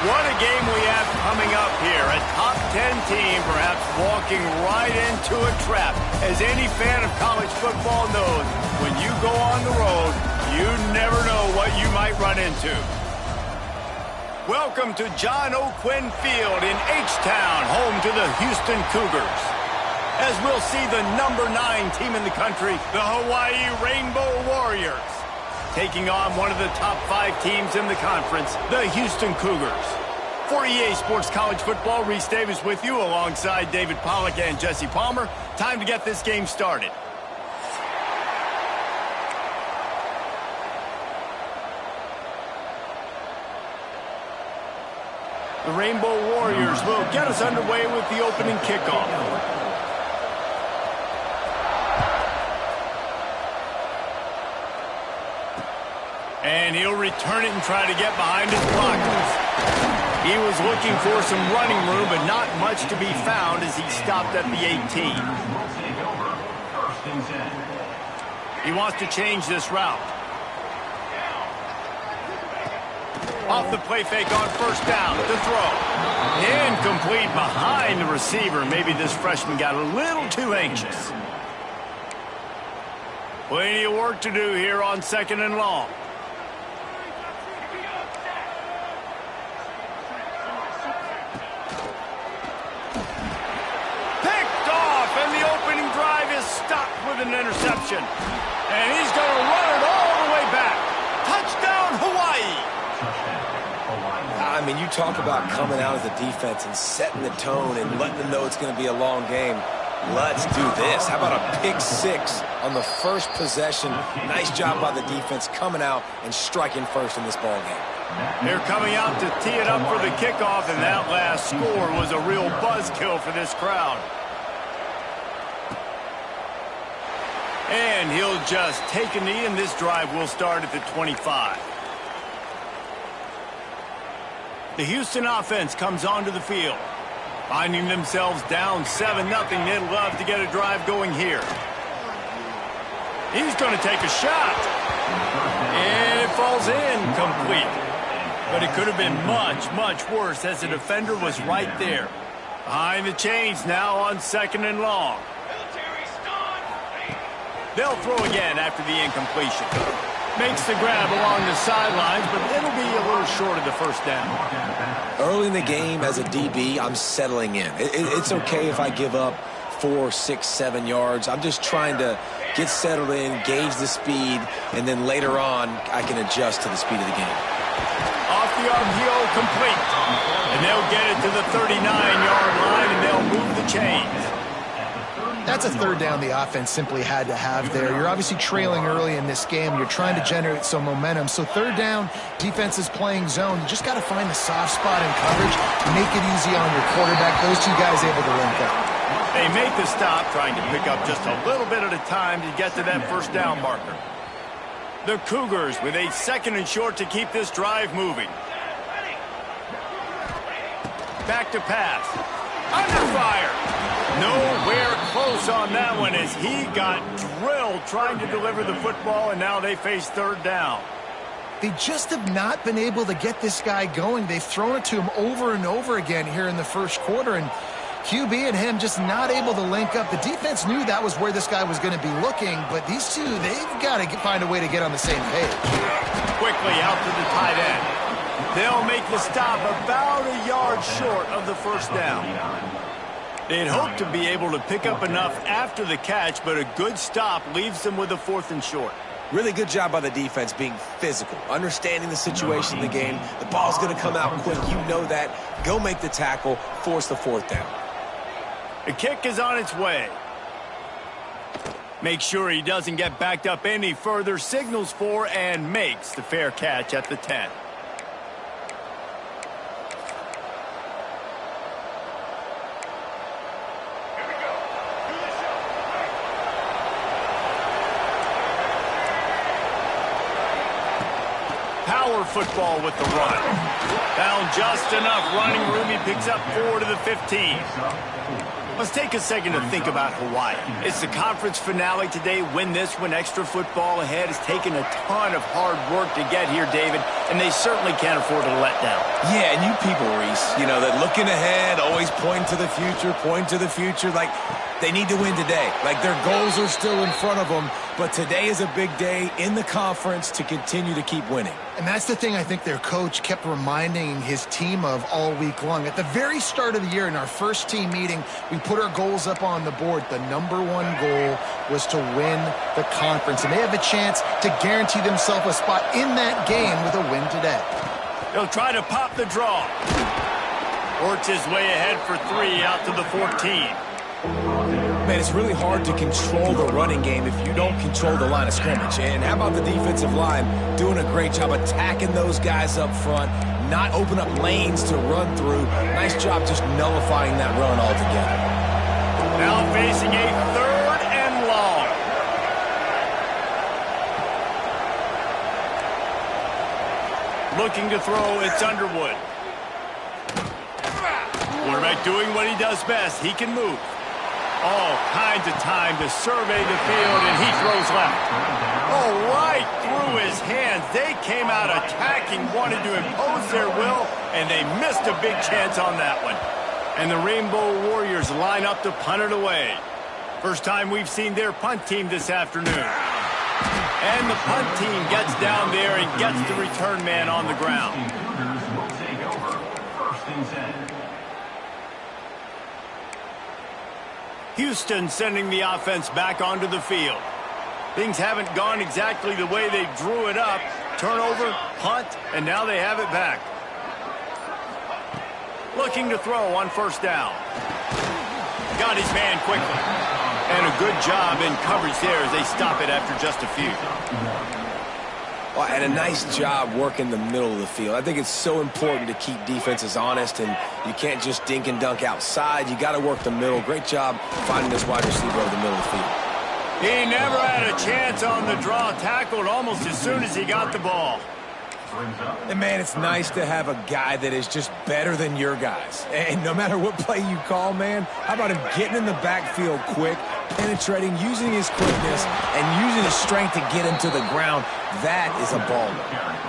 What a game we have coming up here. A top 10 team perhaps walking right into a trap. As any fan of college football knows, when you go on the road, you never know what you might run into. Welcome to John O'Quinn Field in H-Town, home to the Houston Cougars. As we'll see the number 9 team in the country, the Hawaii Rainbow Warriors, taking on one of the top 5 teams in the conference, the Houston Cougars. For EA Sports College Football, Reese Davis with you alongside David Pollack and Jesse Palmer. Time to get this game started. The Rainbow Warriors will get us underway with the opening kickoff. And he'll return it and try to get behind his blockers. He was looking for some running room, but not much to be found as he stopped at the 18. He wants to change this route. Off the play fake on first down to throw. Incomplete behind the receiver. Maybe this freshman got a little too anxious. Plenty of work to do here on 2nd and long. With an interception. And he's going to run it all the way back. Touchdown, Hawaii. I mean, you talk about coming out as a defense and setting the tone and letting them know it's going to be a long game. Let's do this. How about a pick 6 on the first possession? Nice job by the defense coming out and striking first in this ball game. They're coming out to tee it up for the kickoff, and that last score was a real buzzkill for this crowd. And he'll just take a knee, and this drive will start at the 25. The Houston offense comes onto the field. Finding themselves down 7-0, they'd love to get a drive going here. He's going to take a shot. And it falls incomplete. But it could have been much, much worse as the defender was right there. Behind the chains now on 2nd and long. They'll throw again after the incompletion. Makes the grab along the sidelines, but it'll be a little short of the first down. Early in the game as a DB, I'm settling in. It's okay if I give up 4, 6, 7 yards. I'm just trying to get settled in, gauge the speed, and then later on, I can adjust to the speed of the game. Off the RPO, complete. And they'll get it to the 39-yard line, and they'll move the chains. That's a third down the offense simply had to have there. You're obviously trailing early in this game. You're trying to generate some momentum. So third down, defense is playing zone. You just got to find the soft spot in coverage. Make it easy on your quarterback. Those two guys able to link up. They make the stop, trying to pick up just a little bit at a time to get to that first down marker. The Cougars with a 2nd and short to keep this drive moving. Back to pass. Under fire. Nowhere close on that one as he got drilled trying to deliver the football, and now they face third down. They just have not been able to get this guy going. They've thrown it to him over and over again here in the first quarter, and QB and him just not able to link up. The defense knew that was where this guy was going to be looking, but these two, they've got to find a way to get on the same page. Quickly out to the tight end. They'll make the stop about a yard short of the first down. They'd hope to be able to pick up enough after the catch, but a good stop leaves them with a 4th and short. Really good job by the defense being physical, understanding the situation in the game. The ball's going to come out quick. You know that. Go make the tackle, force the 4th down. The kick is on its way. Make sure he doesn't get backed up any further. Signals for and makes the fair catch at the 10. Power football with the run. Found just enough running room. He picks up 4 to the 15. Let's take a second to think about Hawaii. It's the conference finale today. Win this one. Extra football ahead. Has taken a ton of hard work to get here, David. and they certainly can't afford to let down. Yeah, and you people, Reese, you know, that looking ahead, always pointing to the future, like they need to win today. Like their goals are still in front of them, but today is a big day in the conference to continue to keep winning. And that's the thing I think their coach kept reminding his team of all week long. At the very start of the year in our first team meeting, we put our goals up on the board. The number one goal was to win the conference, and they have a chance to guarantee themselves a spot in that game with a win today. He'll try to pop the draw. Works his way ahead for 3 out to the 14. Man, it's really hard to control the running game if you don't control the line of scrimmage. And how about the defensive line doing a great job attacking those guys up front, not open up lanes to run through. Nice job just nullifying that run altogether. Now facing a 3rd and long. Looking to throw, it's Underwood. Quarterback doing what he does best. He can move. All kinds of time to survey the field, and he throws left. Oh, right through his hands. They came out attacking, wanted to impose their will, and they missed a big chance on that one. And the Rainbow Warriors line up to punt it away. First time we've seen their punt team this afternoon. And the punt team gets down there and gets the return man on the ground. Houston sending the offense back onto the field. Things haven't gone exactly the way they drew it up. Turnover, punt, and now they have it back. Looking to throw on 1st down. Got his man quickly. And a good job in coverage there as they stop it after just a few. Well, and a nice job working the middle of the field. I think it's so important to keep defenses honest, and you can't just dink and dunk outside. You got to work the middle. Great job finding this wide receiver over the middle of the field. He never had a chance on the draw. Tackled almost as soon as he got the ball. And, man, it's nice to have a guy that is just better than your guys. And no matter what play you call, man, how about him getting in the backfield quick, penetrating, using his quickness, and using his strength to get him to the ground. That is a baller.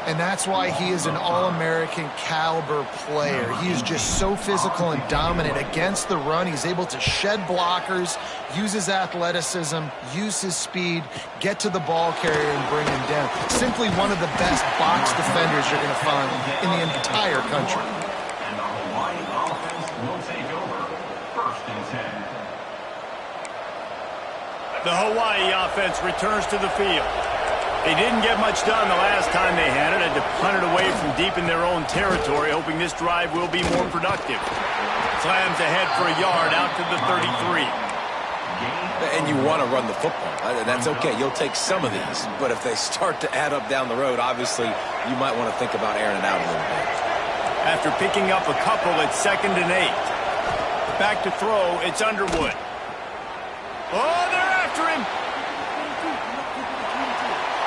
And that's why he is an All-American caliber player. He is just so physical and dominant against the run. He's able to shed blockers, use his athleticism, use his speed, get to the ball carrier and bring him down. Simply one of the best box defenders you're going to find in the entire country. And the Hawaii offense will take over 1st and 10. The Hawaii offense returns to the field. They didn't get much done the last time they had it. Had to punt it away from deep in their own territory, hoping this drive will be more productive. Slams ahead for a yard out to the 33. And you want to run the football. That's okay. You'll take some of these. But if they start to add up down the road, obviously you might want to think about airing it out a little bit. After picking up a couple, it's 2nd and 8. Back to throw, it's Underwood. Oh, they're after him.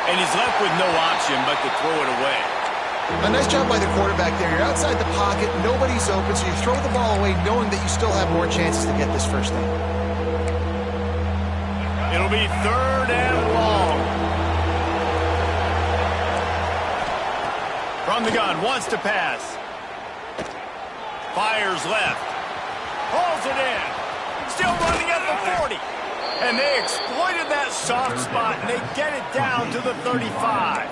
And he's left with no option but to throw it away. A nice job by the quarterback there. You're outside the pocket, nobody's open, so you throw the ball away knowing that you still have more chances to get this 1st down. It'll be 3rd and long. From the gun, wants to pass. Fires left. Hauls it in. Still running at the 40. And they exploited that soft spot, and they get it down to the 35.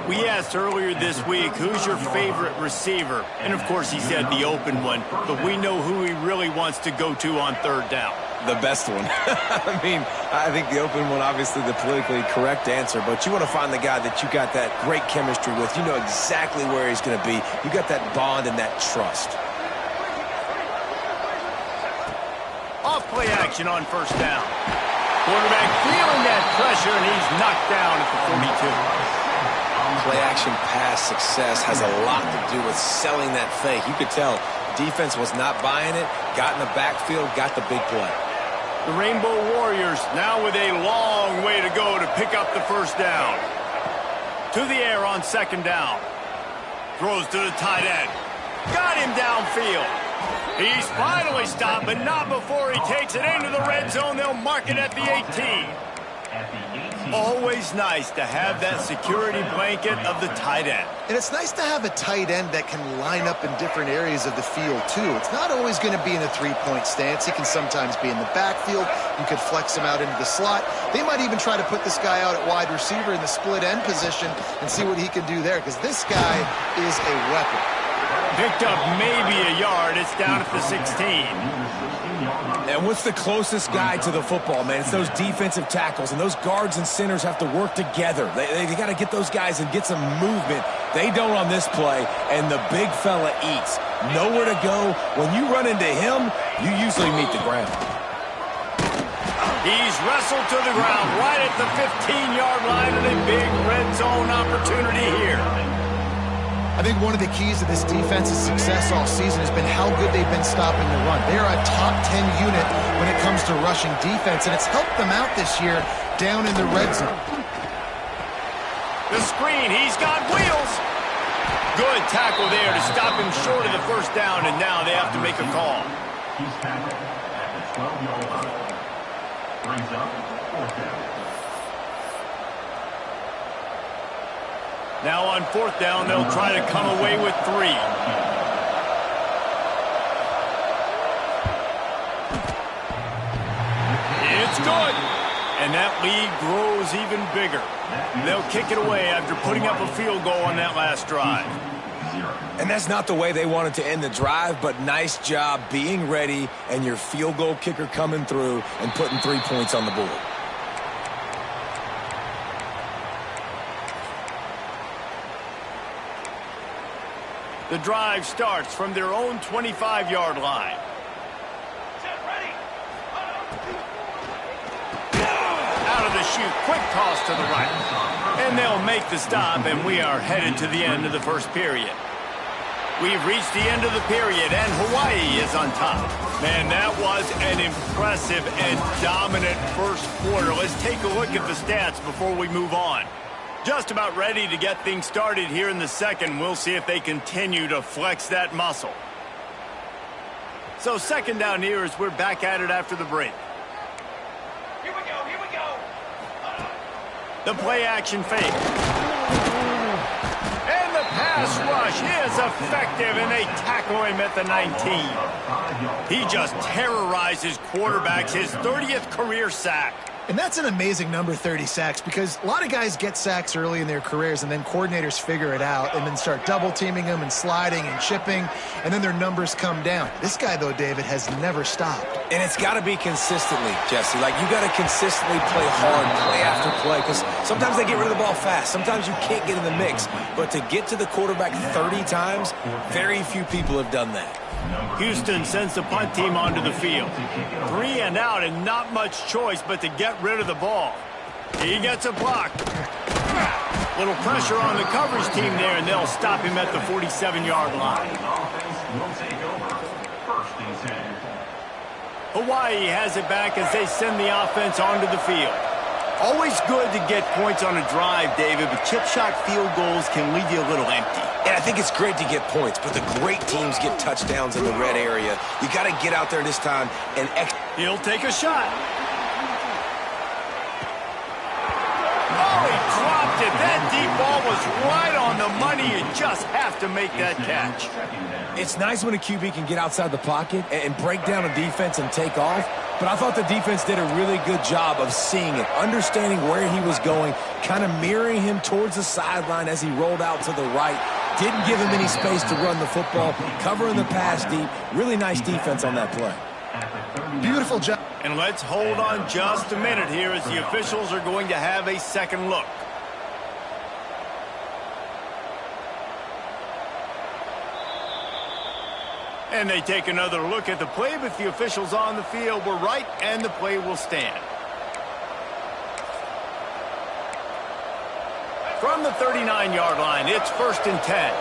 We asked earlier this week, who's your favorite receiver? And, of course, he said the open one. But we know who he really wants to go to on 3rd down. The best one. I mean, I think the open one, obviously the politically correct answer, but you want to find the guy that you got that great chemistry with. You know exactly where he's going to be. You got that bond and that trust. Off play action on 1st down. Quarterback feeling that pressure, and he's knocked down at the 42. Play action pass success has a lot to do with selling that fake. You could tell defense was not buying it, got in the backfield, got the big play. The Rainbow Warriors now with a long way to go to pick up the 1st down. To the air on 2nd down. Throws to the tight end. Got him downfield. He's finally stopped, but not before he takes it into the red zone. They'll mark it at the 18. At the 18. always nice to have that security blanket of the tight end. And it's nice to have a tight end that can line up in different areas of the field, too. It's not always going to be in a three-point stance. He can sometimes be in the backfield. You could flex him out into the slot. They might even try to put this guy out at wide receiver in the split end position and see what he can do there, because this guy is a weapon. Picked up maybe a yard. It's down at the 16. And what's the closest guy to the football, man? It's those defensive tackles, and those guards and centers have to work together. They got to get those guys and get some movement. They don't on this play, and the big fella eats. Nowhere to go. When you run into him, you usually meet the ground. He's wrestled to the ground right at the 15-yard line, and a big red zone opportunity here. I think one of the keys to this defense's success all season has been how good they've been stopping the run. They are a top 10 unit when it comes to rushing defense, and it's helped them out this year down in the red zone. The screen, he's got wheels. Good tackle there to stop him short of the first down, and now they have to make a call. He's tackled at the 12-yard line. Brings up 4th down. Now on 4th down, they'll try to come away with 3. It's good. And that lead grows even bigger. They'll kick it away after putting up a field goal on that last drive. And that's not the way they wanted to end the drive, but nice job being ready and your field goal kicker coming through and putting 3 points on the board. The drive starts from their own 25-yard line. Out of the chute, quick toss to the right. And they'll make the stop, and we are headed to the end of the first period. We've reached the end of the period, and Hawaii is on top. Man, that was an impressive and dominant first quarter. Let's take a look at the stats before we move on. Just about ready to get things started here in the second. We'll see if they continue to flex that muscle. So second down here as we're back at it after the break. Here we go, here we go. The play action fake. And the pass rush is effective, and they tackle him at the 19. He just terrorizes quarterbacks, his 30th career sack. And that's an amazing number, 30 sacks, because a lot of guys get sacks early in their careers, and then coordinators figure it out and then start double-teaming them and sliding and chipping, and then their numbers come down. This guy, though, David, has never stopped. And it's got to be consistently, Jesse. Like, you got to consistently play hard, play after play, because sometimes they get rid of the ball fast. Sometimes you can't get in the mix. But to get to the quarterback 30 times, very few people have done that. Houston sends the punt team onto the field. 3 and out, and not much choice but to get rid of the ball. He gets a block. Little pressure on the coverage team there, and they'll stop him at the 47-yard line. Hawaii has it back as they send the offense onto the field. Always good to get points on a drive, David, but chip shot field goals can leave you a little empty. And I think it's great to get points, but the great teams get touchdowns in the red area. You got to get out there this time and He'll take a shot. Oh, he dropped it. That deep ball was right on the money. You just have to make that catch. It's nice when a QB can get outside the pocket and break down a defense and take off, but I thought the defense did a really good job of seeing it, understanding where he was going, kind of mirroring him towards the sideline as he rolled out to the right. Didn't give him any space to run the football, covering the pass deep. Really nice defense on that play. Beautiful job. And let's hold on just a minute here as the officials are going to have a second look. And they take another look at the play, but the officials on the field were right, and the play will stand. From the 39-yard line, it's 1st and 10.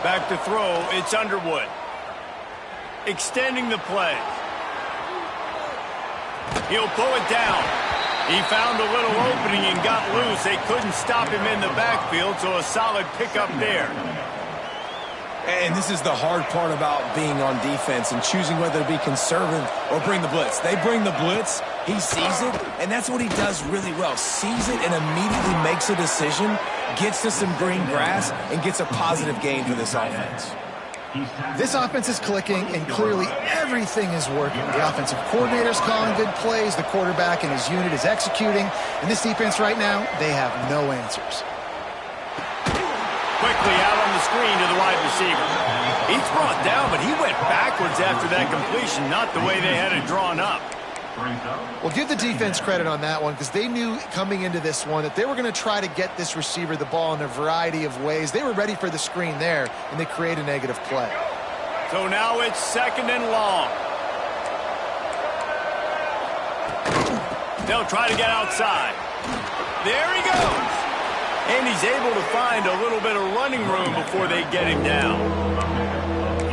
Back to throw, it's Underwood. Extending the play. He'll pull it down. He found a little opening and got loose. They couldn't stop him in the backfield, so a solid pickup there. And this is the hard part about being on defense and choosing whether to be conservative or bring the blitz. They bring the blitz, he sees it, and that's what he does really well. Sees it and immediately makes a decision, gets to some green grass, and gets a positive gain for this offense. This offense is clicking, and clearly everything is working. The offensive coordinator's calling good plays, the quarterback and his unit is executing, and this defense right now, they have no answers. Quickly out on the screen to the wide receiver. He's brought down, but he went backwards after that completion, not the way they had it drawn up. Well, give the defense credit on that one, because they knew coming into this one that they were going to try to get this receiver the ball in a variety of ways. They were ready for the screen there, and they create a negative play. So now it's 2nd and long. They'll try to get outside. There he goes. And he's able to find a little bit of running room before they get him down.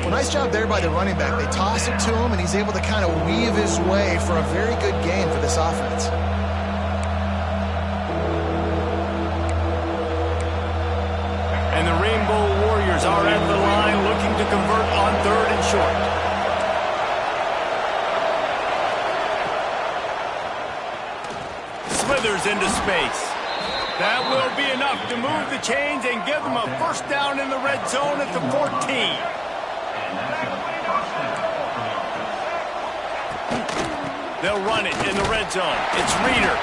Well, nice job there by the running back. They toss it to him, and he's able to kind of weave his way for a very good gain for this offense. And the Rainbow Warriors are at the line looking to convert on 3rd and short. Slithers into space. That will be enough to move the chains and give them a first down in the red zone at the 14. They'll run it in the red zone. It's Reeder.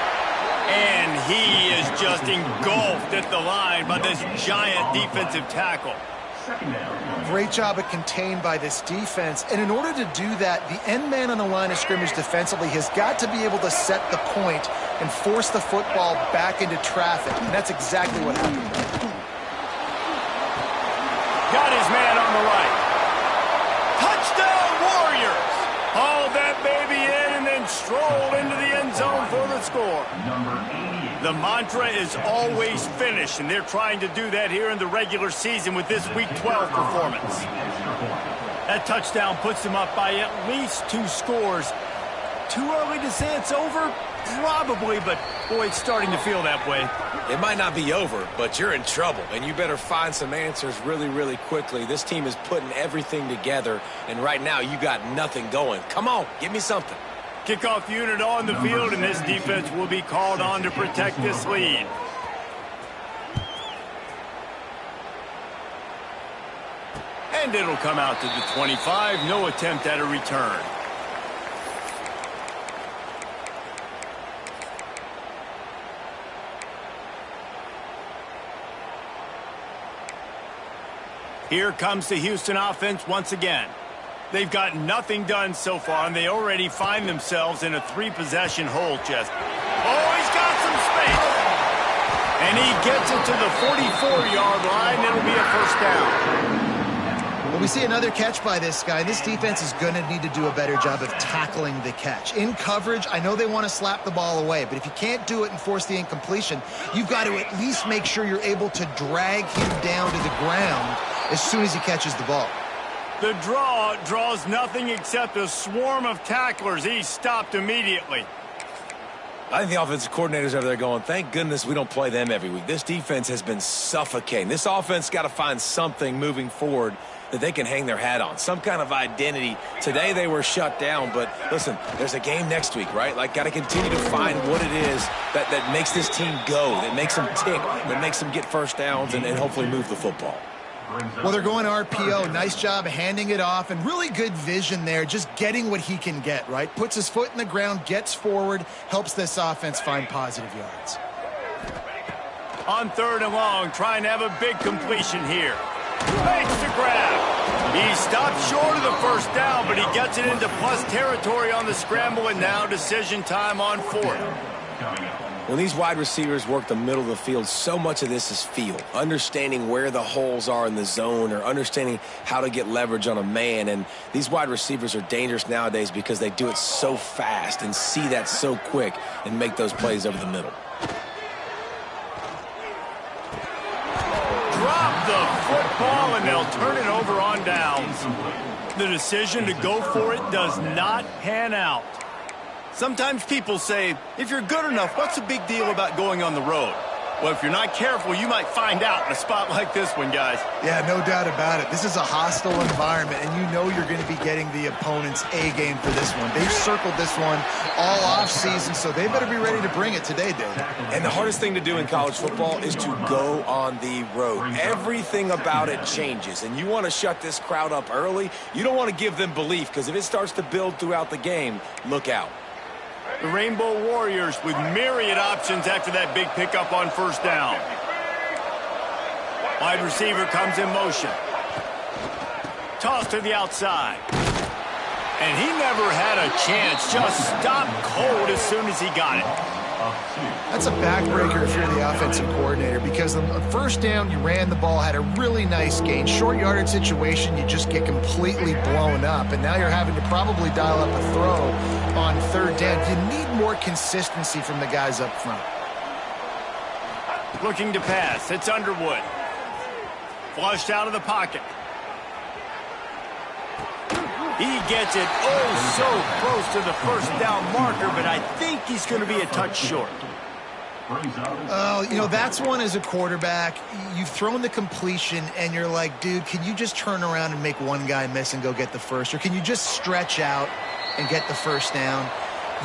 And he is just engulfed at the line by this giant defensive tackle. Great job at contained by this defense. And in order to do that, the end man on the line of scrimmage defensively has got to be able to set the point and force the football back into traffic. And that's exactly what happened. Got his man on the right. Touchdown, Warriors! Hauled that baby in and then strolled into the end zone for the score. The mantra is always finish, and they're trying to do that here in the regular season with this Week 12 performance. That touchdown puts them up by at least 2 scores. Too early to say it's over? Probably, but boy, it's starting to feel that way. It might not be over, but you're in trouble, and you better find some answers really, really quickly. This team is putting everything together, and right now you got nothing going. Come on, give me something. Kickoff unit on the field, and this defense will be called on to protect this lead. And it'll come out to the 25. No attempt at a return. Here comes the Houston offense once again. They've got nothing done so far, and they already find themselves in a 3-possession hole, Chester. Oh, he's got some space. And he gets it to the 44-yard line. It'll be a first down. Well, we see another catch by this guy. This defense is going to need to do a better job of tackling the catch. In coverage, I know they want to slap the ball away, but if you can't do it and force the incompletion, you've got to at least make sure you're able to drag him down to the ground as soon as he catches the ball. The draw draws nothing except a swarm of tacklers. He's stopped immediately. I think the offensive coordinators over there going, thank goodness we don't play them every week. This defense has been suffocating. This offense got to find something moving forward that they can hang their hat on, some kind of identity. Today they were shut down, but listen, there's a game next week, right? Like, got to continue to find what it is that makes this team go, that makes them tick, that makes them get first downs and hopefully move the football. Well, they're going RPO. Nice job handing it off, and really good vision there, just getting what he can get, right? Puts his foot in the ground, gets forward, helps this offense find positive yards. On 3rd and long, trying to have a big completion here. Makes the grab. He stopped short of the first down, but he gets it into plus territory on the scramble, and now decision time on 4th. When these wide receivers work the middle of the field, so much of this is feel, understanding where the holes are in the zone or understanding how to get leverage on a man. And these wide receivers are dangerous nowadays because they do it so fast and see that so quick and make those plays over the middle. Drop the football, and they'll turn it over on downs. The decision to go for it does not pan out. Sometimes people say, if you're good enough, what's the big deal about going on the road? Well, if you're not careful, you might find out in a spot like this one, guys. Yeah, no doubt about it. This is a hostile environment, and you know you're going to be getting the opponent's A game for this one. They've circled this one all offseason, so they better be ready to bring it today, Dave. And the hardest thing to do in college football is to go on the road. Everything about it changes, and you want to shut this crowd up early. You don't want to give them belief, because if it starts to build throughout the game, look out. The Rainbow Warriors with myriad options after that big pickup on first down. Wide receiver comes in motion. Toss to the outside. And he never had a chance. Just stopped cold as soon as he got it. That's a backbreaker if you're the offensive coordinator, because on first down, you ran the ball, had a really nice gain. Short yardage situation, you just get completely blown up, and now you're having to probably dial up a throw on third down. You need more consistency from the guys up front. Looking to pass. It's Underwood. Flushed out of the pocket. He gets it so close to the first down marker, but I think he's going to be a touch short. Oh, you know, that's one as a quarterback. You've thrown the completion, and you're like, dude, can you just turn around and make one guy miss and go get the first? Or can you just stretch out and get the first down?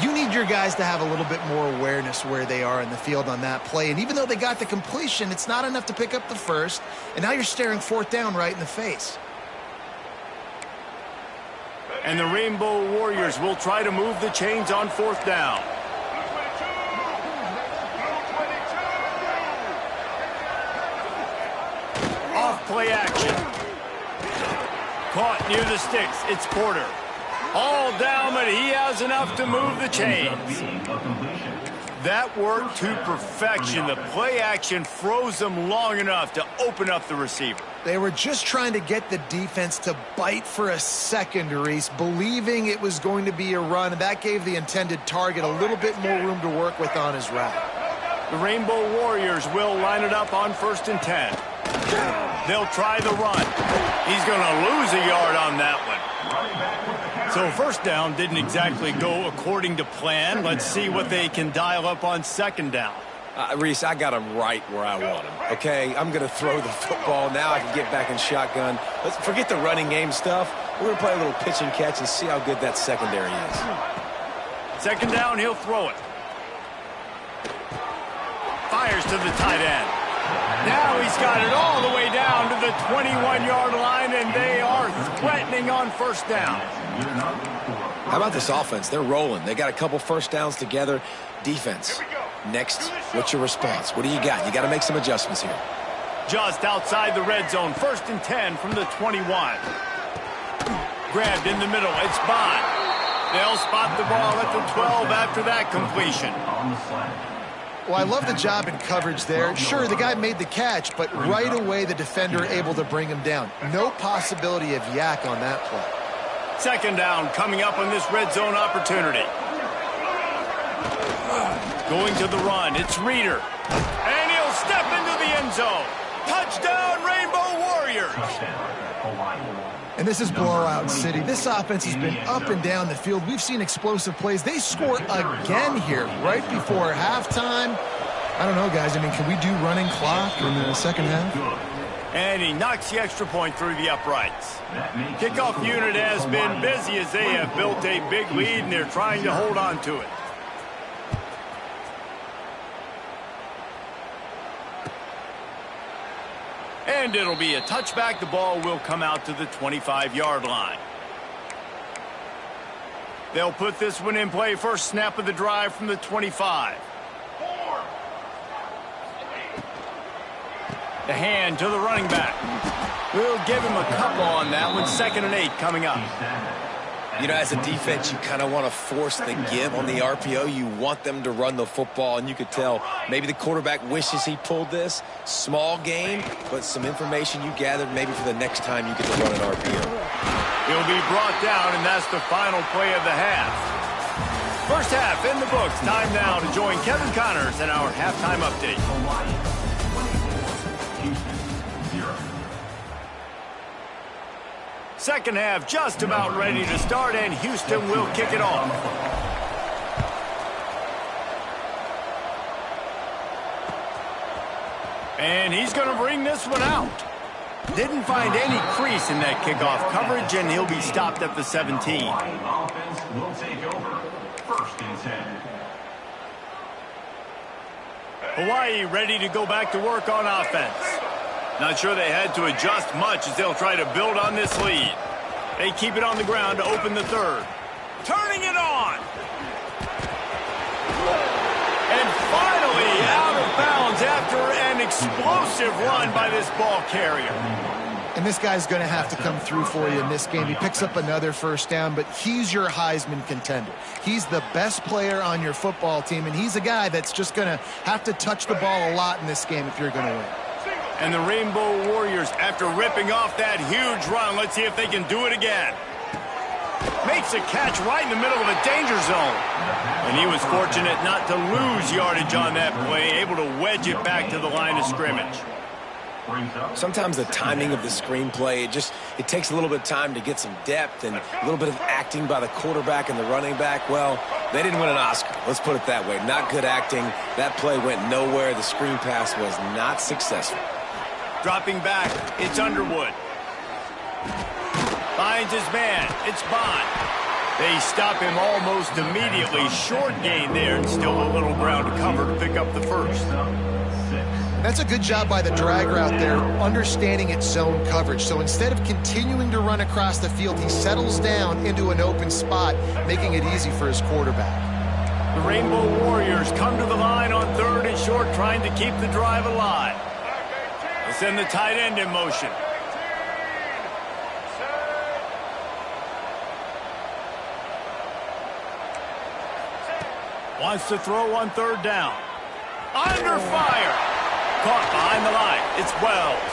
You need your guys to have a little bit more awareness where they are in the field on that play. And even though they got the completion, it's not enough to pick up the first. And now you're staring fourth down right in the face. And the Rainbow Warriors will try to move the chains on fourth down. Off play action. Caught near the sticks. It's Porter. All down, but he has enough to move the chains. That worked to perfection. The play action froze them long enough to open up the receiver. They were just trying to get the defense to bite for a second, Reese, believing it was going to be a run, and that gave the intended target a little bit more room to work with on his route. The Rainbow Warriors will line it up on 1st and 10. They'll try the run. He's going to lose a yard on that one. So first down didn't exactly go according to plan. Let's see what they can dial up on second down. Reese, I got him right where I want him, okay? I'm going to throw the football. Now I can get back in shotgun. Let's forget the running game stuff. We're going to play a little pitch and catch and see how good that secondary is. Second down, he'll throw it. Fires to the tight end. Now he's got it all the way down to the 21-yard line, and they are threatening on first down. How about this offense? They're rolling. They got a couple first downs together. Defense. Next, what's your response? What do you got? You got to make some adjustments here. Just outside the red zone. 1st and 10 from the 21. Grabbed in the middle. It's Bond. They'll spot the ball at the 12 after that completion. Well, I love the job in coverage there. Sure, the guy made the catch, but right away the defender able to bring him down. No possibility of yak on that play. Second down coming up on this red zone opportunity. Going to the run, it's Reeder. And he'll step into the end zone. Touchdown, Rainbow Warriors. And this is blowout city. This offense has been up and down the field. We've seen explosive plays. They score again here right before halftime. I don't know, guys. I mean, can we do running clock in the second half? And he knocks the extra point through the uprights. Kickoff unit has been busy as they have built a big lead, and they're trying to hold on to it. And it'll be a touchback. The ball will come out to the 25-yard line. They'll put this one in play. First snap of the drive from the 25. The hand to the running back. We'll give him a couple on that one. 2nd and 8 coming up. You know, as a defense, you kind of want to force the give on the RPO. You want them to run the football, and you could tell maybe the quarterback wishes he pulled this. Small game, but some information you gathered maybe for the next time you get to run an RPO. He'll be brought down, and that's the final play of the half. First half in the books. Time now to join Kevin Connors in our halftime update. Second half just about ready to start, and Houston will kick it off. And he's going to bring this one out. Didn't find any crease in that kickoff coverage, and he'll be stopped at the 17. Offense will take over. 1st and 10. Hawaii ready to go back to work on offense. Not sure they had to adjust much as they'll try to build on this lead. They keep it on the ground to open the 3rd. Turning it on. And finally out of bounds after an explosive run by this ball carrier. And this guy's going to have to come through for you in this game. He picks up another 1st down, but he's your Heisman contender. He's the best player on your football team, and he's a guy that's just going to have to touch the ball a lot in this game if you're going to win. And the Rainbow Warriors, after ripping off that huge run, let's see if they can do it again. Makes a catch right in the middle of a danger zone. And he was fortunate not to lose yardage on that play, able to wedge it back to the line of scrimmage. Sometimes the timing of the screenplay, it takes a little bit of time to get some depth and a little bit of acting by the quarterback and the running back. Well, they didn't win an Oscar. Let's put it that way. Not good acting. That play went nowhere. The screen pass was not successful. Dropping back, it's Underwood. Finds his man. It's Bond. They stop him almost immediately. Short gain there, and still a little ground to cover to pick up the 1st. That's a good job by the drag route there, understanding its zone coverage. So instead of continuing to run across the field, he settles down into an open spot, making it easy for his quarterback. The Rainbow Warriors come to the line on 3rd and short, trying to keep the drive alive. They send the tight end in motion. Wants to throw on 3rd down. Under fire. Caught behind the line. It's Wells.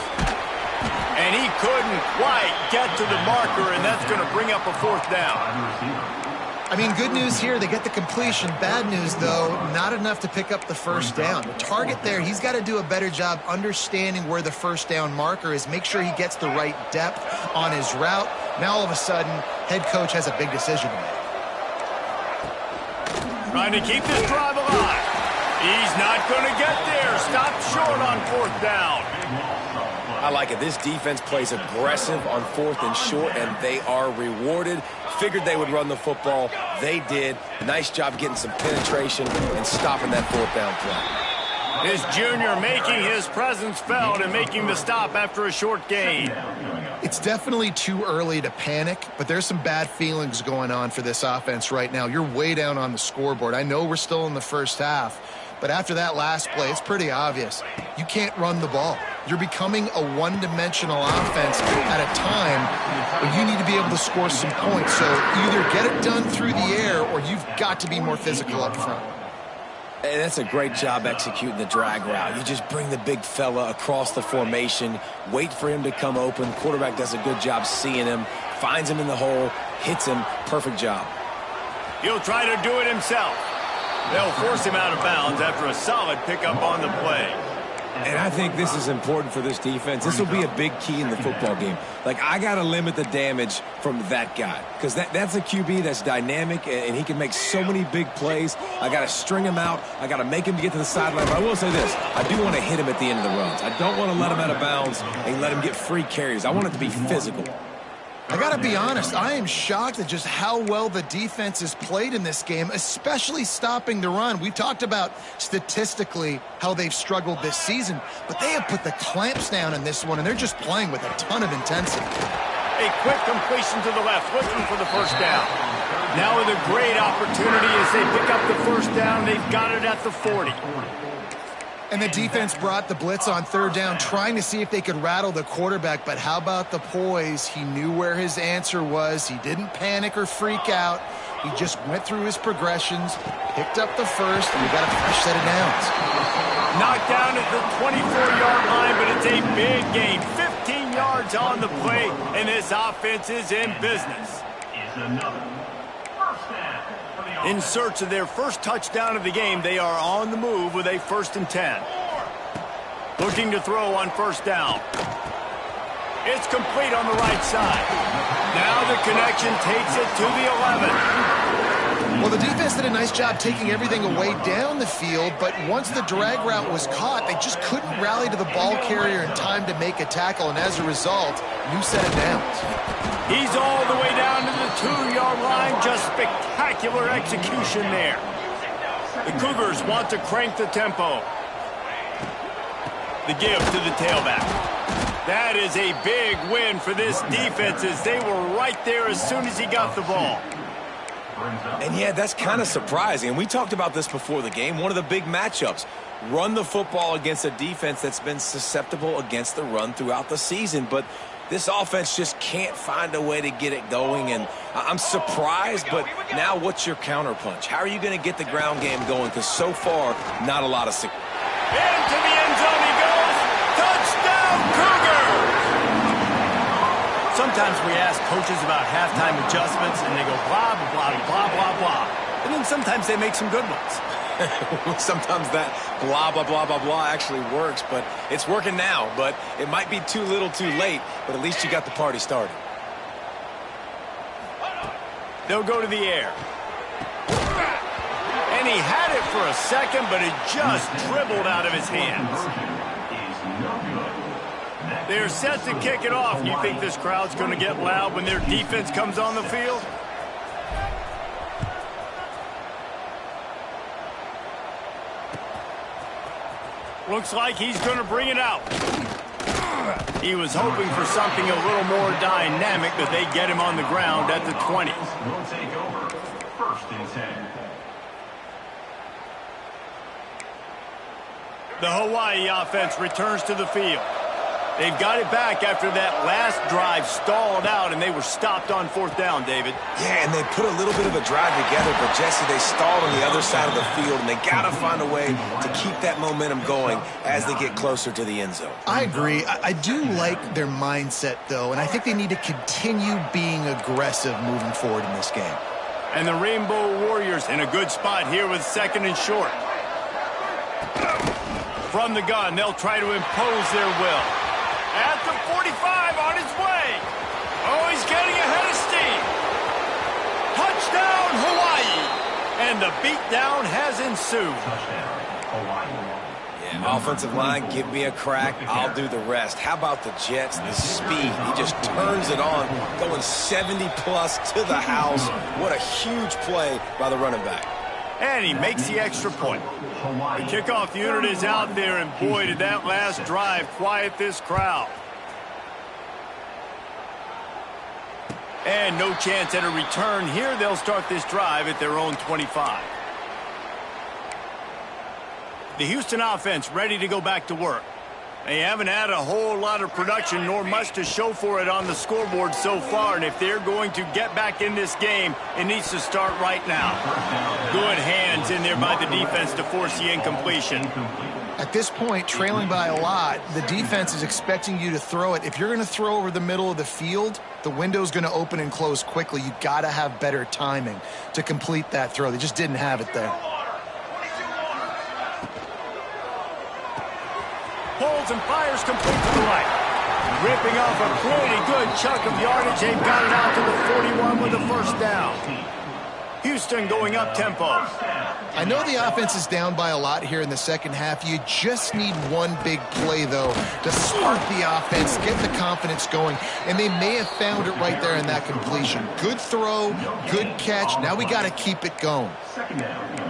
And he couldn't quite get to the marker, and that's going to bring up a 4th down. I mean, good news here, they get the completion. Bad news, though, not enough to pick up the 1st down. The target there, he's got to do a better job understanding where the 1st down marker is, make sure he gets the right depth on his route. Now, all of a sudden, head coach has a big decision to make. Trying to keep this drive alive. He's not going to get there. Stopped short on 4th down. I like it. This defense plays aggressive on 4th and short, and they are rewarded. Figured they would run the football. They did. Nice job getting some penetration and stopping that 4th down play. His junior making his presence felt and making the stop after a short gain. It's definitely too early to panic, but there's some bad feelings going on for this offense right now. You're way down on the scoreboard. I know we're still in the 1st half, but after that last play, it's pretty obvious. You can't run the ball. You're becoming a one-dimensional offense at a time when you need to be able to score some points. So either get it done through the air or you've got to be more physical up front. And that's a great job executing the drag route. You just bring the big fella across the formation, wait for him to come open. Quarterback does a good job seeing him, finds him in the hole, hits him. Perfect job. He'll try to do it himself. They'll force him out of bounds after a solid pickup on the play. And I think this is important for this defense. This will be a big key in the football game. Like, I got to limit the damage from that guy because that's a QB that's dynamic, and he can make so many big plays. I got to string him out. I got to make him get to the sideline. But I will say this. I do want to hit him at the end of the runs. I don't want to let him out of bounds and let him get free carries. I want it to be physical. I got to be honest, I am shocked at just how well the defense has played in this game, especially stopping the run. We've talked about statistically how they've struggled this season, but they have put the clamps down in this one, and they're just playing with a ton of intensity. A quick completion to the left, looking for the 1st down. Now with a great opportunity as they pick up the 1st down, they've got it at the 40. And the defense brought the blitz on 3rd down, trying to see if they could rattle the quarterback. But how about the poise? He knew where his answer was. He didn't panic or freak out. He just went through his progressions, picked up the 1st, and we got a fresh set of downs. Knocked down at the 24-yard line, but it's a big gain. 15 yards on the play, and this offense is in business. In search of their first touchdown of the game, they are on the move with a 1st and 10. Looking to throw on 1st down. It's complete on the right side. Now the connection takes it to the 11. Well, the defense did a nice job taking everything away down the field, but once the drag route was caught, they just couldn't rally to the ball carrier in time to make a tackle, and as a result, new set of downs. He's all the way down to the 2-yard line. Just spectacular execution there. The Cougars want to crank the tempo. The give to the tailback. That is a big win for this defense as they were right there as soon as he got the ball. And yeah, that's kind of surprising. And we talked about this before the game. One of the big matchups. Run the football against a defense that's been susceptible against the run throughout the season. But this offense just can't find a way to get it going. And I'm surprised, but now what's your counterpunch? How are you going to get the ground game going? Because so far, not a lot of success. Into the end zone he goes. Touchdown, Cougars! Sometimes we ask coaches about halftime adjustments, and they go blah, blah, blah, blah, blah. And then sometimes they make some good ones. Sometimes that blah, blah, blah, blah, blah actually works, but it's working now. But it might be too little too late, but at least you got the party started. They'll go to the air. And he had it for a second, but it just dribbled out of his hands. They're set to kick it off. You think this crowd's going to get loud when their defense comes on the field? Looks like he's going to bring it out. He was hoping for something a little more dynamic, but they get him on the ground at the 20. Will take over. First and 10. The Hawaii offense returns to the field. They've got it back after that last drive stalled out, and they were stopped on 4th down, David. Yeah, and they put a little bit of a drive together, but Jesse, they stalled on the other side of the field, and they got to find a way to keep that momentum going as they get closer to the end zone. I agree. I do like their mindset, though, and I think they need to continue being aggressive moving forward in this game. And the Rainbow Warriors in a good spot here with 2nd and short. From the gun, they'll try to impose their will. At the 45, on his way. Oh, he's getting ahead of steam. Touchdown, Hawaii. And the beatdown has ensued. Touchdown, Hawaii. Yeah, offensive line, give me a crack. I'll do the rest. How about the Jets, the speed? He just turns it on, going 70-plus to the house. What a huge play by the running back. And he makes the extra point. The kickoff unit is out there, and boy, did that last drive quiet this crowd. And no chance at a return here. They'll start this drive at their own 25. The Houston offense ready to go back to work. They haven't had a whole lot of production nor much to show for it on the scoreboard so far, and if they're going to get back in this game, it needs to start right now. Good hands in there by the defense to force the incompletion. At this point, trailing by a lot, the defense is expecting you to throw it. If you're going to throw over the middle of the field, the window's going to open and close quickly. You've got to have better timing to complete that throw. They just didn't have it there. Pulls and fires complete to the right. Ripping off a pretty good chunk of yardage. They've got it out to the 41 with the 1st down. Houston going up tempo. I know the offense is down by a lot here in the second half. You just need one big play, though, to spark the offense, get the confidence going, and they may have found it right there in that completion. Good throw, good catch. Now we got to keep it going.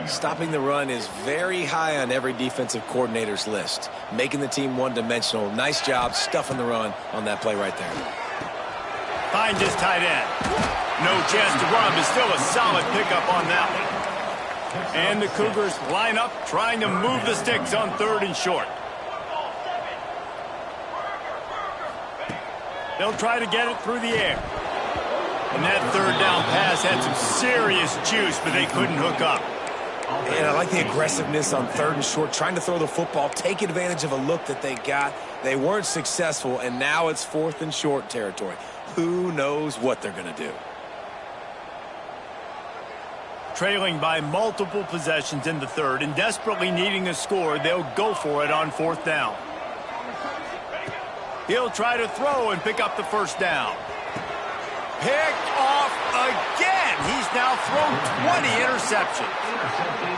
Stopping the run is very high on every defensive coordinator's list. Making the team one-dimensional. Nice job stuffing the run on that play right there. Finds his tight end. No chance to run, but still a solid pickup on that one. And the Cougars line up, trying to move the sticks on 3rd and short. They'll try to get it through the air. And that 3rd down pass had some serious juice, but they couldn't hook up. And I like the aggressiveness on 3rd and short, trying to throw the football, take advantage of a look that they got. They weren't successful, and now it's 4th and short territory. Who knows what they're going to do? Trailing by multiple possessions in the 3rd and desperately needing a score, they'll go for it on 4th down. He'll try to throw and pick up the 1st down. Picked off again. He's now thrown 20 interceptions.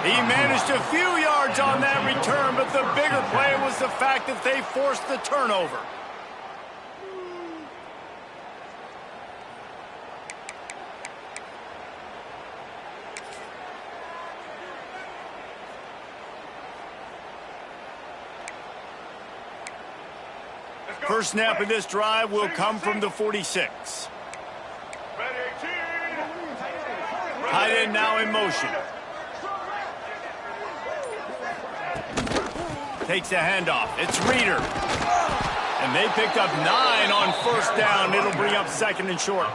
He managed a few yards on that return, but the bigger play was the fact that they forced the turnover. First snap of this drive will come from the 46. Tight end now in motion. Takes a handoff. It's Reeder. And they picked up 9 on first down. It'll bring up second and short.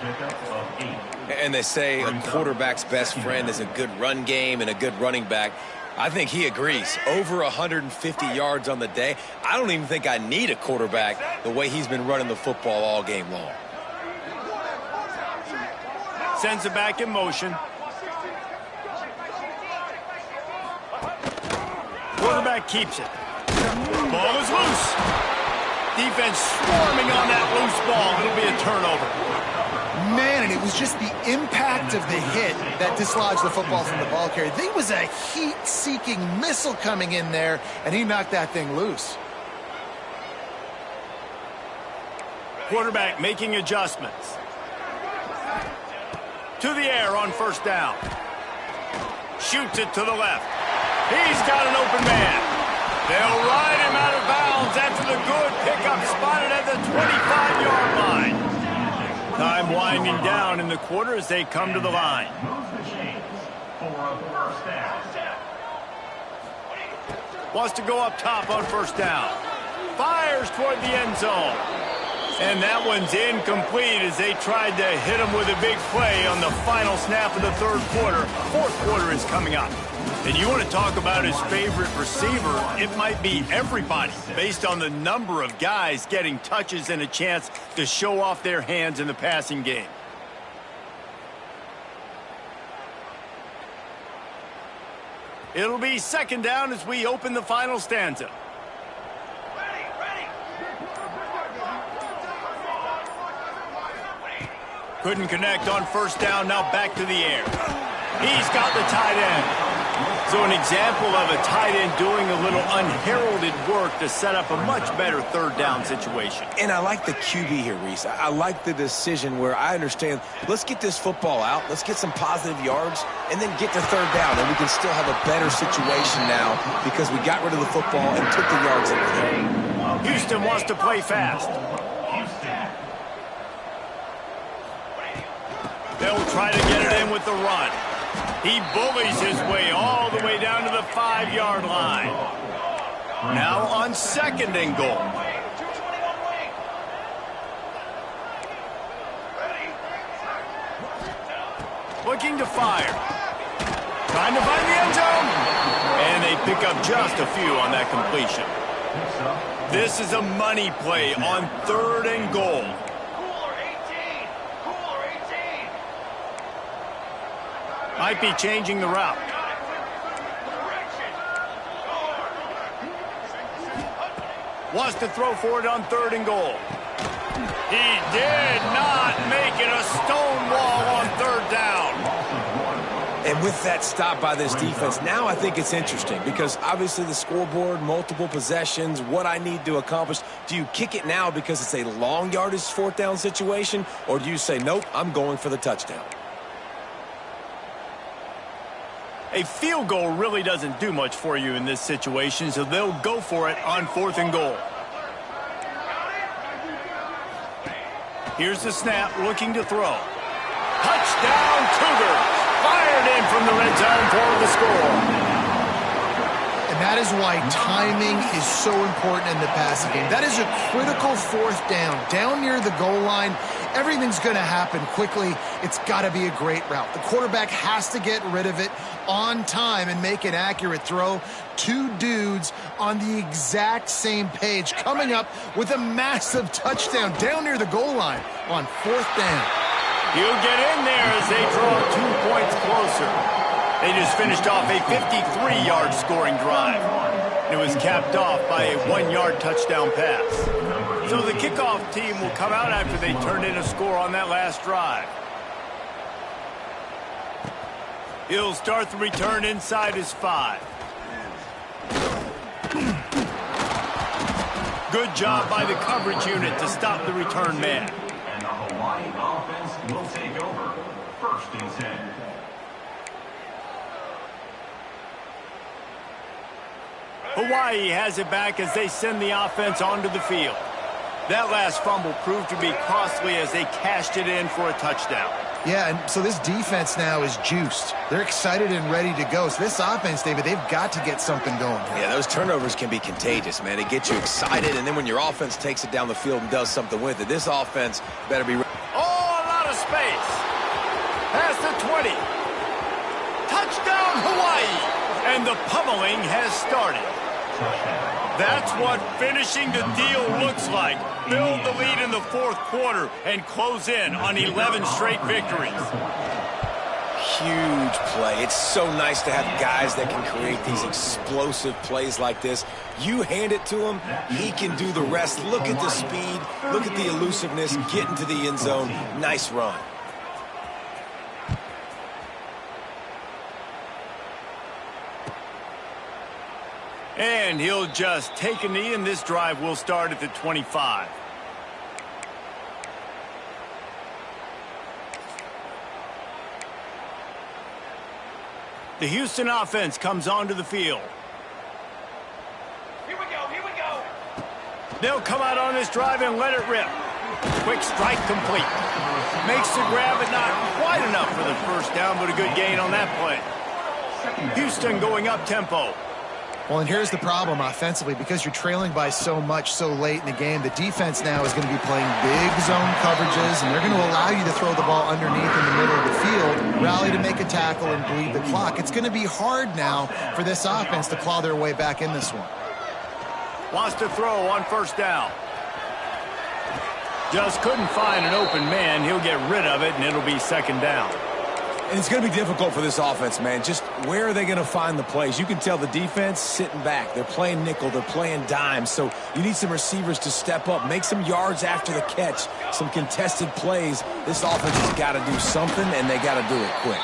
And they say a quarterback's best friend is a good run game and a good running back. I think he agrees. Over 150 yards on the day. I don't even think I need a quarterback the way he's been running the football all game long. Sends it back in motion. Quarterback keeps it. Ball is loose. Defense swarming on that loose ball. It'll be a turnover. Man, and it was just the impact of the hit that dislodged the football from the ball carrier. There was a heat-seeking missile coming in there, and he knocked that thing loose. Quarterback making adjustments. To the air on first down. Shoots it to the left. He's got an open man. They'll ride him out of bounds after the good pickup spotted at the 25-yard line. Time winding down in the quarter as they come to the line. Wants to go up top on first down. Fires toward the end zone. And that one's incomplete as they tried to hit him with a big play on the final snap of the third quarter. Fourth quarter is coming up. And you want to talk about his favorite receiver, it might be everybody, based on the number of guys getting touches and a chance to show off their hands in the passing game. It'll be second down as we open the final stanza. Couldn't connect on first down, now back to the air. He's got the tight end. So an example of a tight end doing a little unheralded work to set up a much better third down situation. And I like the QB here, Reese. I like the decision where I understand, let's get this football out, let's get some positive yards, and then get to third down, and we can still have a better situation now because we got rid of the football and took the yards in there. Houston wants to play fast. They'll try to get it in with the run. He bullies his way all the way down to the 5-yard line. Now on second and goal. Looking to fire. Trying to find the end zone. And they pick up just a few on that completion. This is a money play on third and goal. Might be changing the route. Wants to throw for it on third and goal. He did not make it a stone wall on third down. And with that stop by this defense, now I think it's interesting because obviously the scoreboard, multiple possessions, what I need to accomplish. Do you kick it now because it's a long yardage fourth down situation, or do you say, nope, I'm going for the touchdown? A field goal really doesn't do much for you in this situation, so they'll go for it on fourth and goal. Here's the snap, looking to throw. Touchdown, Cougars! Fired in from the red zone for the score. And that is why timing is so important in the passing game. That is a critical fourth down. Down near the goal line, everything's going to happen quickly. It's got to be a great route. The quarterback has to get rid of it on time and make an accurate throw. Two dudes on the exact same page coming up with a massive touchdown down near the goal line on fourth down. He'll get in there as they draw 2 points closer. They just finished off a 53-yard scoring drive. It was capped off by a 1-yard touchdown pass. So the kickoff team will come out after they turned in a score on that last drive. He'll start the return inside his 5. Good job by the coverage unit to stop the return man. And the Hawaii offense will take over. 1st and 10. Hawaii has it back as they send the offense onto the field. That last fumble proved to be costly as they cashed it in for a touchdown. Yeah, and so this defense now is juiced. They're excited and ready to go. So this offense, David, they've got to get something going. Yeah, those turnovers can be contagious, man. They get you excited, and then when your offense takes it down the field and does something with it, this offense better be ready. Oh, a lot of space. Past the 20. Touchdown, Hawaii. And the pummeling has started. That's what finishing the deal looks like. Build the lead in the 4th quarter and close in on 11 straight victories. Huge play. It's so nice to have guys that can create these explosive plays like this. You hand it to him, he can do the rest. Look at the speed, look at the elusiveness, get into the end zone. Nice run. And he'll just take a knee, and this drive will start at the 25. The Houston offense comes onto the field. Here we go, here we go. They'll come out on this drive and let it rip. Quick strike complete. Makes the grab, but not quite enough for the first down, but a good gain on that play. Houston going up tempo. Well, and here's the problem offensively. Because you're trailing by so much so late in the game, the defense now is going to be playing big zone coverages, and they're going to allow you to throw the ball underneath in the middle of the field, rally to make a tackle, and bleed the clock. It's going to be hard now for this offense to claw their way back in this one. Wants to throw on 1st down. Just couldn't find an open man. He'll get rid of it, and it'll be 2nd down. And it's going to be difficult for this offense, man. Just where are they going to find the plays? You can tell the defense sitting back. They're playing nickel. They're playing dime. So you need some receivers to step up, make some yards after the catch, some contested plays. This offense has got to do something, and they got to do it quick.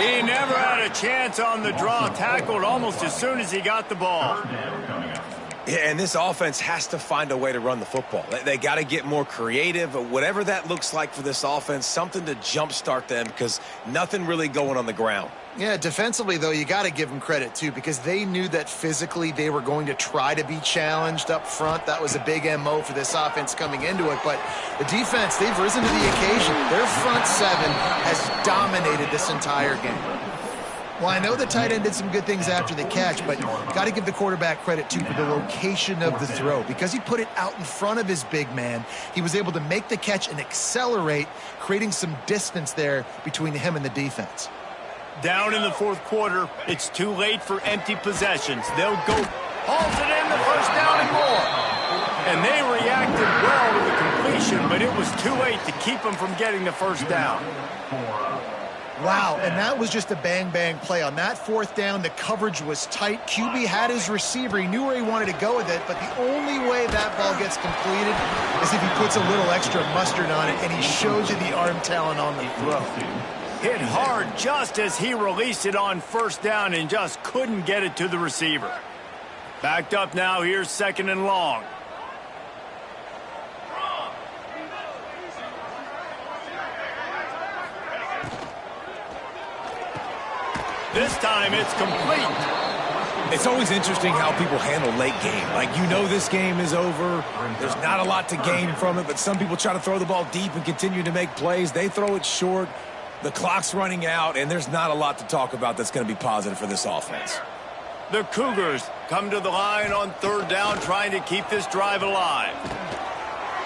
He never had a chance on the draw. Tackled almost as soon as he got the ball. Yeah, and this offense has to find a way to run the football. They got to get more creative, whatever that looks like for this offense, something to jumpstart them because nothing really going on the ground. Yeah, defensively, though, you got to give them credit, too, because they knew that physically they were going to try to be challenged up front. That was a big MO for this offense coming into it. But the defense, they've risen to the occasion. Their front 7 has dominated this entire game. Well, I know the tight end did some good things after the catch, but got to give the quarterback credit, too, for the location of the throw. Because he put it out in front of his big man, he was able to make the catch and accelerate, creating some distance there between him and the defense. Down in the 4th quarter, it's too late for empty possessions. They'll go, hauls it in the 1st down and more. And they reacted well to the completion, but it was too late to keep them from getting the 1st down. Wow, and that was just a bang-bang play. On that 4th down, the coverage was tight. QB had his receiver. He knew where he wanted to go with it, but the only way that ball gets completed is if he puts a little extra mustard on it, and he shows you the arm talent on the throw. Hit hard just as he released it on 1st down and just couldn't get it to the receiver. Backed up now, here's 2nd and long. This time it's complete. It's always interesting how people handle late game. Like, you know this game is over. There's not a lot to gain from it, but some people try to throw the ball deep and continue to make plays. They throw it short. The clock's running out, and there's not a lot to talk about that's going to be positive for this offense. The Cougars come to the line on 3rd down, trying to keep this drive alive.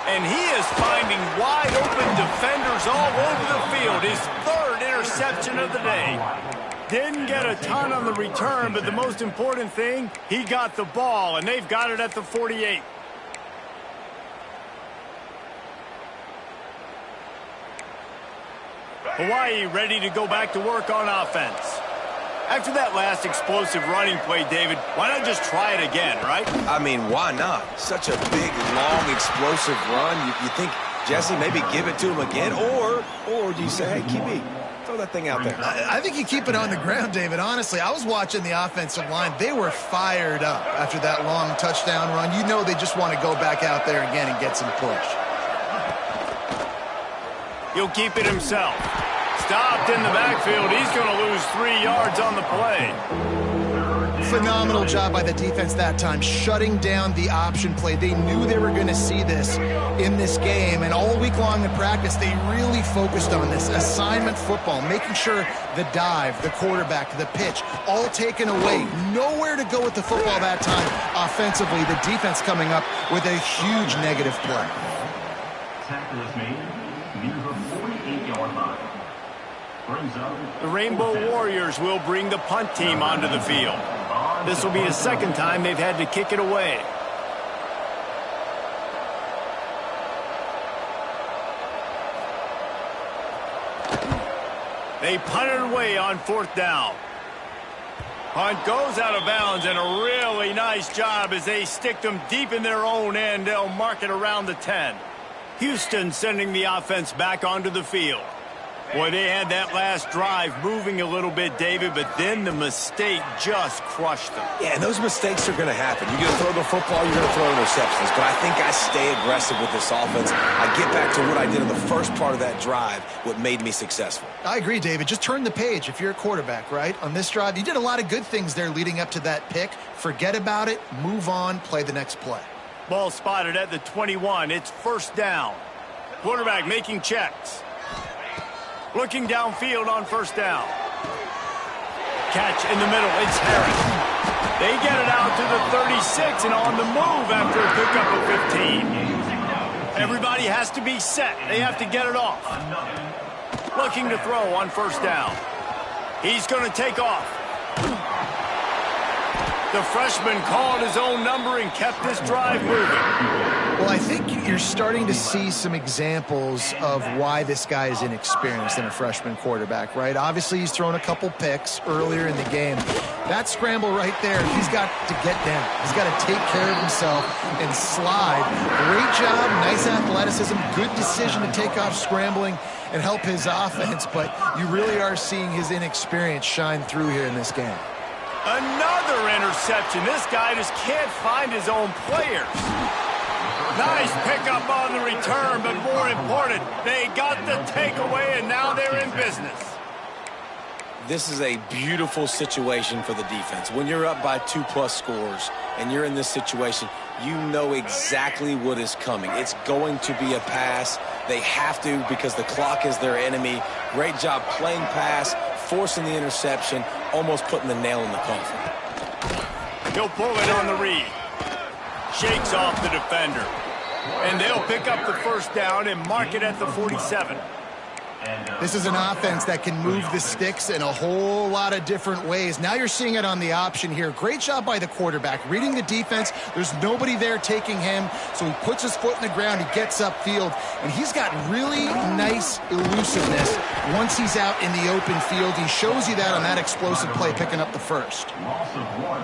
And he is finding wide open defenders all over the field. His 3rd interception of the day. Didn't get a ton on the return, but the most important thing, he got the ball, and they've got it at the 48. Hawaii ready to go back to work on offense. After that last explosive running play, David, why not just try it again, right? I mean, why not? Such a big, long, explosive run. You think, Jesse, maybe give it to him again? Or do you say, hey, QB, throw that thing out there? I think you keep it on the ground, David. Honestly, I was watching the offensive line. They were fired up after that long touchdown run. You know they just want to go back out there again and get some push. He'll keep it himself. Stopped in the backfield. He's going to lose 3 yards on the play. Phenomenal job by the defense that time, shutting down the option play. They knew they were going to see this in this game, and all week long in practice, they really focused on this assignment football, making sure the dive, the quarterback, the pitch, all taken away. Nowhere to go with the football that time offensively. The defense coming up with a huge negative play. Tackle is made near the 48-yard line. Brings up The Rainbow Warriors will bring the punt team onto the field. This will be the second time they've had to kick it away. They punt it away on 4th down. Punt goes out of bounds, and a really nice job as they stick them deep in their own end. They'll mark it around the 10. Houston sending the offense back onto the field. Boy, they had that last drive moving a little bit, David, but then the mistake just crushed them. Yeah, and those mistakes are going to happen. You're going to throw the football, you're going to throw interceptions. But I think I stay aggressive with this offense. I get back to what I did in the first part of that drive, what made me successful. I agree, David. Just turn the page if you're a quarterback, right? On this drive, you did a lot of good things there leading up to that pick. Forget about it, move on, play the next play. Ball spotted at the 21. It's 1st down. Quarterback making checks. Looking downfield on 1st down. Catch in the middle. It's Harris. They get it out to the 36 and on the move after a pickup of 15. Everybody has to be set. They have to get it off. Looking to throw on 1st down. He's going to take off. The freshman called his own number and kept this drive moving. Well, I think you're starting to see some examples of why this guy is inexperienced in a freshman quarterback, right? Obviously, he's thrown a couple picks earlier in the game. That scramble right there, he's got to get down. He's got to take care of himself and slide. Great job, nice athleticism, good decision to take off scrambling and help his offense, but you really are seeing his inexperience shine through here in this game. Another interception. This guy just can't find his own players. Nice pickup on the return, but more important, they got the takeaway, and now they're in business. This is a beautiful situation for the defense. When you're up by 2+ scores and you're in this situation, you know exactly what is coming. It's going to be a pass. They have to because the clock is their enemy. Great job playing pass, forcing the interception, almost putting the nail in the coffin. He'll pull it on the read. Shakes off the defender. And they'll pick up the 1st down and mark it at the 47. This is an offense that can move the sticks in a whole lot of different ways. Now you're seeing it on the option here. Great job by the quarterback. Reading the defense, there's nobody there taking him, so he puts his foot in the ground, he gets upfield, and he's got really nice elusiveness once he's out in the open field. He shows you that on that explosive play, picking up the 1st.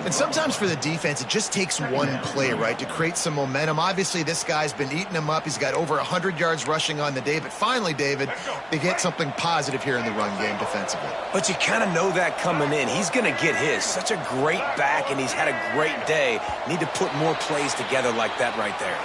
And sometimes for the defense, it just takes one play, right, to create some momentum. Obviously, this guy's been eating him up. He's got over 100 yards rushing on the day, but finally, David, they get something positive here in the run game defensively. But you kind of know that coming in. He's going to get his. Such a great back, and he's had a great day. Need to put more plays together like that right there.